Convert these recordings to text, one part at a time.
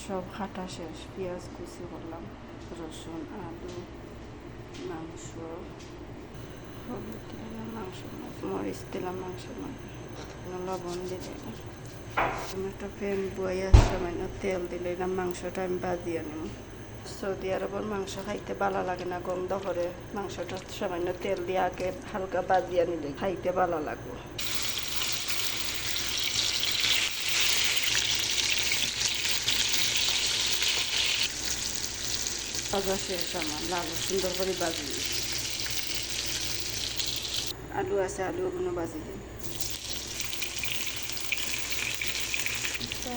সব কাটা শেষ। পেঁয়াজ কুচি করলাম, রসুন, আলু, মাংস, হলুদ দিলাম মাংসের মাঝে, মরিচ দিলাম মাংসের মাঝে, লবণ দিলে একটা প্যান বইয়া সামান্য তেল দিলে মাংসটা আমি বাজিয়ে নিব। সৌদি আরবের মাংস খাইতে ভালো লাগে না, গন্ধ করে। মাংসটা সামান্য তেল দিয়ে আগে হালকা বাজিয়ে নিলে খাইতে ভালো লাগবে। ভাজা শেষ আমার, লাল সুন্দর করে বাজি। আলু আছে, আলুগুলো বাজি দিই।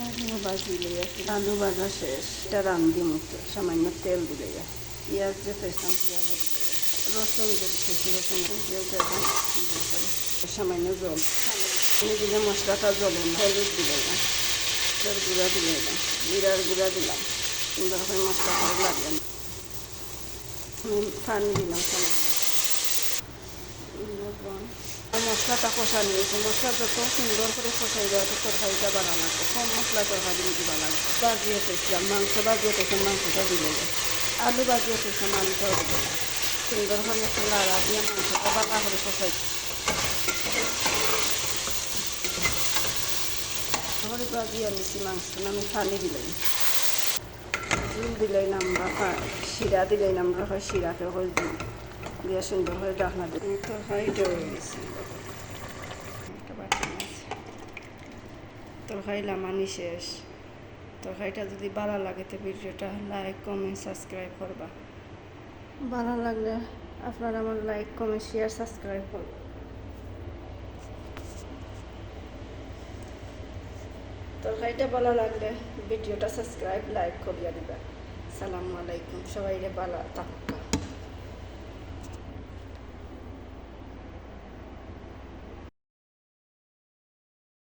আলু বাজি লিয়েছি, আলু ভাজা শেষ। এটা রান্ধি মুখে সামান্য তেল দিলে পেঁয়াজ যে পেয়েছিলাম পেঁয়াজ দিলে রসুন দিয়েছি, রসুন সামান্য জল দিলে মশলাটা জলে না। হলুদ দিলে না, গুঁড়া দিলে না, জিরার গুঁড়া দিলাম। সুন্দর করে মশলা করে লাগবে না। পানি দিলাম মশলাটা কষা নিয়েছি। মশলা যত সুন্দর করে কষাই দেওয়া তো তরকারিটা বানা লাগবে। কম মশলা তরকারি দিবা লাগবে। বাজিয়ে পেয়েছিলাম মাংস, বাজিয়ে পেয়েছিলাম মাংসটা দিলে আলু বাজিয়ে পেয়েছিলাম আলুটাও দিলে সুন্দর করে একটা লাড়া দিয়ে মাংসটা বাটা করে কষাই করে বাজিয়ে নিয়েছি মাংসটা। আমি পানি দিলাই, জুল দিলাই না, আমরা শিরা দিলাই না, আমরা হয় শিরাকে হয় জুল দিয়ে সুন্দর করে ডাকনা দিই। তরকারিটা হয়ে গেছে। একটা বাটি মাছ তরকারি লামানি শেষ। তরকারিটা যদি ভালো লাগে তো ভিডিওটা লাইক কমেন্ট সাবস্ক্রাইব করবা। ভালো লাগলে আপনারা আমার লাইক কমেন্ট শেয়ার সাবস্ক্রাইব করবা। তরকারিটা ভালো লাগলে ভিডিওটা সাবস্ক্রাইব লাইক করিয়া দিবা। সালামু আলাইকুম, সবাই ভালো থাকুক।